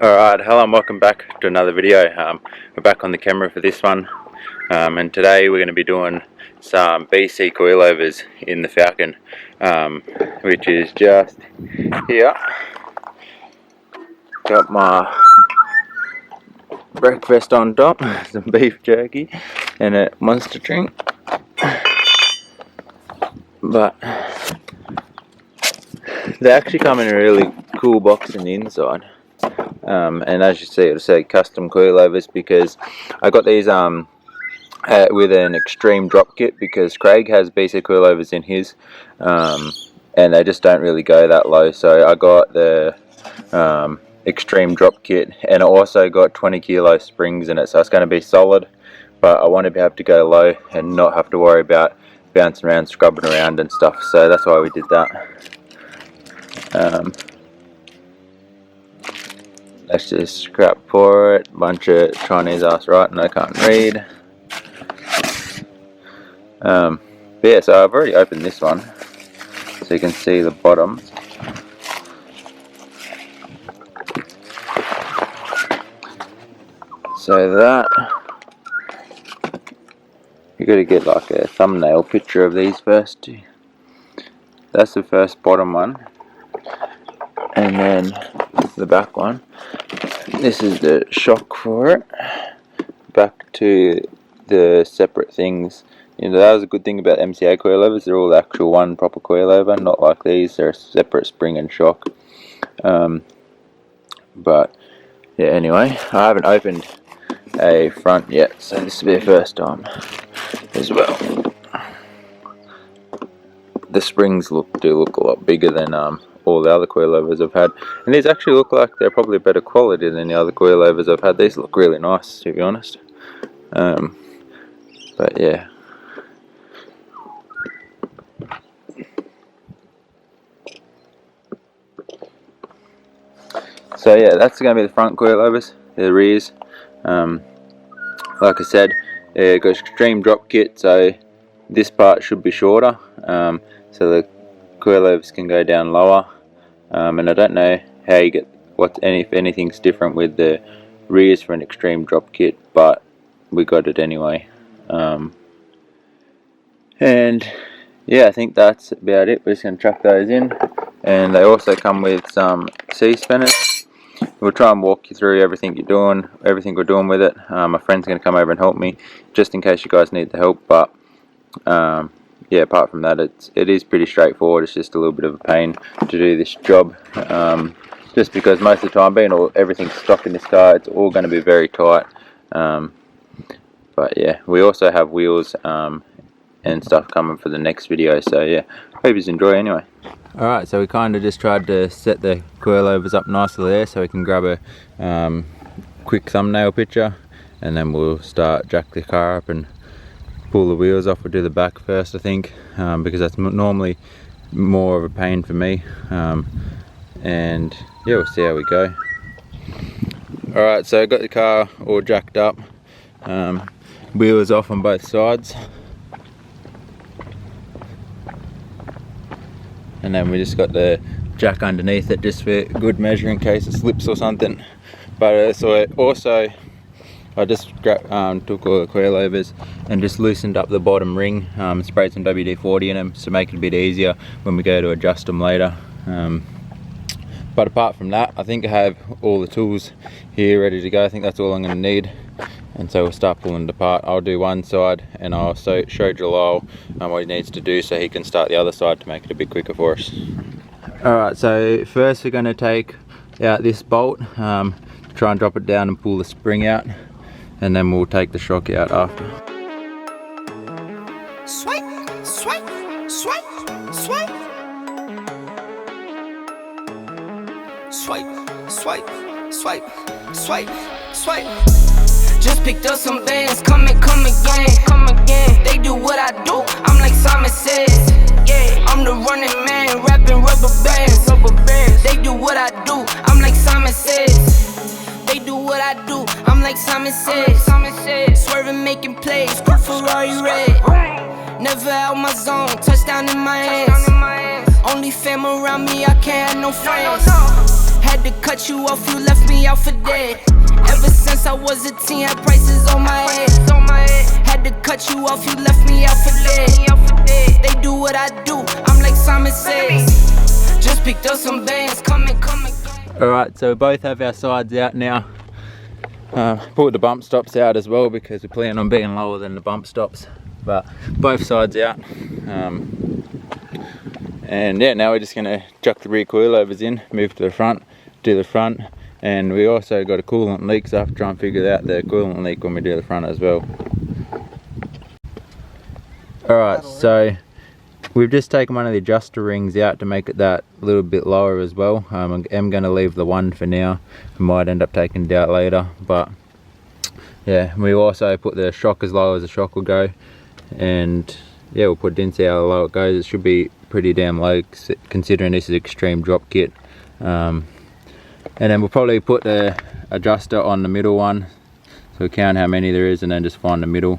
Alright, hello and welcome back to another video. We're back on the camera for this one, and today we're going to be doing some BC coilovers in the Falcon, which is just here. Got my breakfast on top, some beef jerky and a monster drink, but they actually come in a really cool box in the inside. And as you see, it'll say custom coilovers because I got these with an extreme drop kit because Craig has BC coilovers in his, and they just don't really go that low. So I got the extreme drop kit, and I also got 20 kilo springs in it, so it's going to be solid. But I want to be able to go low and not have to worry about bouncing around, scrubbing around and stuff. So that's why we did that. Let's just scrap for it. Bunch of Chinese ass writing I can't read. But yeah, so I've already opened this one, so you can see the bottom. So that you got to get like a thumbnail picture of these first. That's the first bottom one, and then the back one. This is the shock for it. Back to the separate things. You know, that was a good thing about MCA coilovers. They're all actual one proper coilover, not like these. They're a separate spring and shock. But yeah, anyway, I haven't opened a front yet, so this will be the first time as well. The springs do look a lot bigger than all the other coilovers I've had, and these actually look like they're probably better quality than the other coilovers I've had. These look really nice, to be honest. But yeah, so yeah, that's going to be the front coilovers. The rears, like I said, it got extreme drop kit, so this part should be shorter, so the coilovers can go down lower. And I don't know how you get if anything's different with the rears for an extreme drop kit, but we got it anyway. And yeah, I think that's about it. We're just going to chuck those in, and they also come with some C-spanners. We'll try and walk you through everything we're doing with it. My friend's going to come over and help me, just in case you guys need the help. But yeah, apart from that, it is pretty straightforward. It's just a little bit of a pain to do this job, just because most of the time, everything's stock in this car, it's all going to be very tight. But yeah, we also have wheels and stuff coming for the next video, so yeah, hope you enjoy anyway. Alright, so we kind of just tried to set the coilovers up nicely there so we can grab a quick thumbnail picture, and then we'll jack the car up and pull the wheels off. We'll do the back first, I think, because that's normally more of a pain for me, and yeah, we'll see how we go. Alright, so I got the car all jacked up, wheels off on both sides, and then we just got the jack underneath it just for good measure in case it slips or something. But so I just took all the coilovers and just loosened up the bottom ring, sprayed some WD-40 in them to make it a bit easier when we go to adjust them later. But apart from that, I think I have all the tools here ready to go. I think that's all I'm going to need, and so we'll start pulling it apart. I'll do one side, and I'll show Jalal what he needs to do so he can start the other side to make it a bit quicker for us. Alright, so first we're going to take out this bolt, try and drop it down and pull the spring out, and then we'll take the shock out after. Swipe, swipe, swipe, swipe. Swipe, swipe, swipe, swipe, swipe. Just picked up some bands, come again. They do what I do, I'm like Simon says. Yeah, I'm the running man, rapping rubber bands. They do what I do, I'm like Simon says. They do what I do, I'm like Simon says. Swerving, making plays, cool Ferrari red. Never out my zone, touchdown in my hands. Only fam around me, I can't have no friends. Had to cut you off, you left me out for dead. Ever since I was a teen, had prices on my head. Had to cut you off, you left me out for dead. They do what I do, I'm like Simon Says. Just picked up some bands, come again. Alright, so we both have our sides out now. Put the bump stops out as well because we plan on being lower than the bump stops. But both sides out. And yeah, now we're just going to chuck the rear coilovers in, move to the front, do the front. And we also got a coolant leak, so I have to try and figure out the coolant leak when we do the front as well. Alright, so we've just taken one of the adjuster rings out to make it that a little bit lower as well. I am going to leave the one for now. We might end up taking it out later, but yeah, we also put the shock as low as the shock will go. And yeah, we'll put it in, see how low it goes. It should be pretty damn low considering this is extreme drop kit. And then we'll probably put the adjuster on the middle one, so we count how many there is and then just find the middle,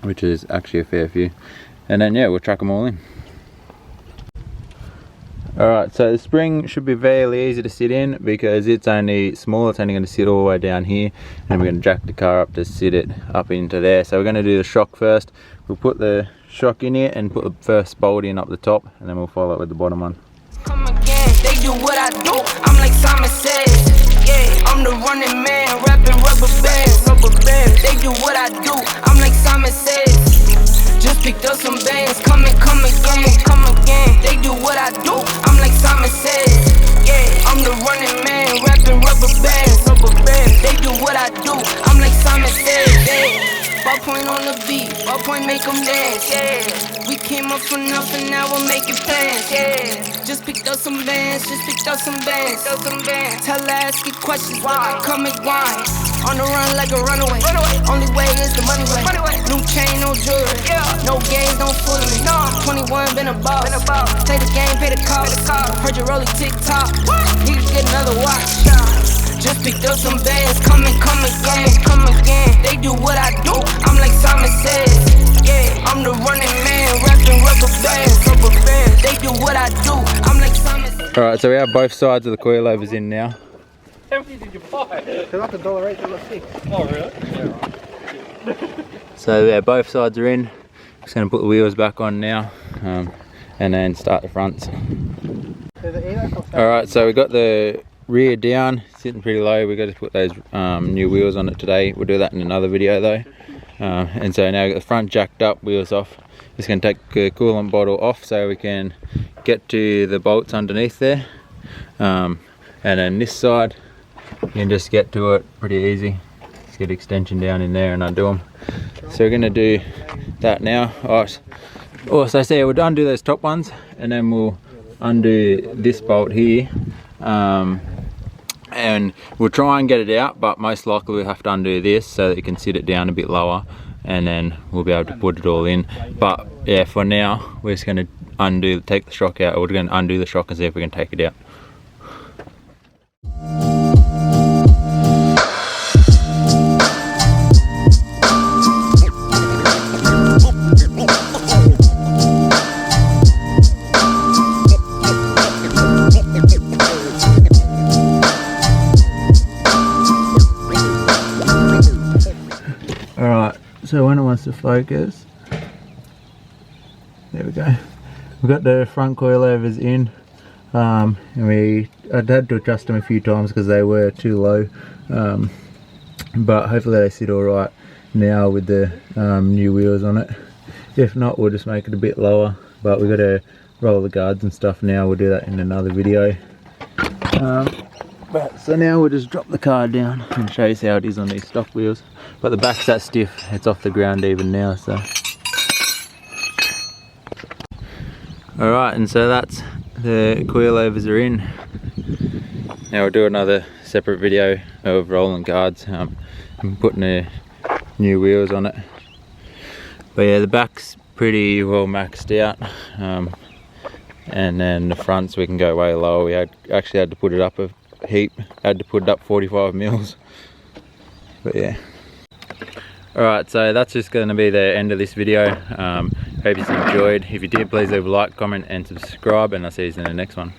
which is actually a fair few. And then yeah, we'll chuck them all in. Alright, so the spring should be fairly easy to sit in because it's only small. It's only going to sit all the way down here, and we're going to jack the car up to sit it up into there. So we're going to do the shock first. We'll put the shock in here and put the first bolt in up the top, and then we'll follow it with the bottom one. Come again, they do what I do, I'm like Simon Says. Yeah, I'm the running man, rapping rubber bands. They do what I do, I'm like Simon Says. Just picked up some bands, come again. They do what I do, I'm like Simon Says. Yeah, I'm the running man, rapping rubber bands. They do what I do, I'm like Simon Says. Yeah, ballpoint on the beat, ballpoint make them dance. Yeah, we came up for nothing, now we're making plans. Yeah, just picked up some bands, Tell her, ask you questions, why? Come and grind. On the run like a runaway. Only way is the money way. New chain, no jewelry. No games, don't fool me. 21, been a boss. Play the game, pay the cost. Heard you rolling TikTok. Need to get another watch. Just picked up some bands, come again. They do what I do, I'm like Simon Says. Yeah, I'm the running man, rapping rubber bands. They do what I do, I'm like Simon Says. Alright, so we have both sides of the coilovers in now. How many did you buy? Because that's $1.08, $1.06. Oh really? Yeah. So yeah, both sides are in. Just going to put the wheels back on now, and then start the fronts. Alright, so we got the rear down, sitting pretty low. We got to put those new wheels on it today. We'll do that in another video though. And so now we got the front jacked up, wheels off. Just going to take the coolant bottle off so we can get to the bolts underneath there. And then this side, you can just get to it pretty easy. Just get extension down in there and undo them. So we're going to do that now. Also, say we'll undo those top ones, and then we'll undo this bolt here. And we'll try and get it out, but most likely we'll have to undo this so that you can sit it down a bit lower, and then we'll be able to put it all in. But yeah, for now we're just going to take the shock out, or we're going to undo the shock and see if we can take it out. So when it wants to focus, there we go. We've got the front coilovers in, and I'd had to adjust them a few times because they were too low, but hopefully they sit all right now with the new wheels on it. If not, we'll just make it a bit lower, but we've got to roll the guards and stuff now. We'll do that in another video. So now we'll just drop the car down and show you how it is on these stock wheels. But the back's that stiff, it's off the ground even now, so. Alright, and so that's the coilovers are in. Now we'll do another separate video of rolling guards and putting the new wheels on it. But yeah, the back's pretty well maxed out. And then the fronts we can go way lower. We actually had to put it up a heap, had to put it up 45 mils. But yeah. Alright, so that's just going to be the end of this video. Hope you enjoyed. If you did, please leave a like, comment and subscribe, and I'll see you in the next one.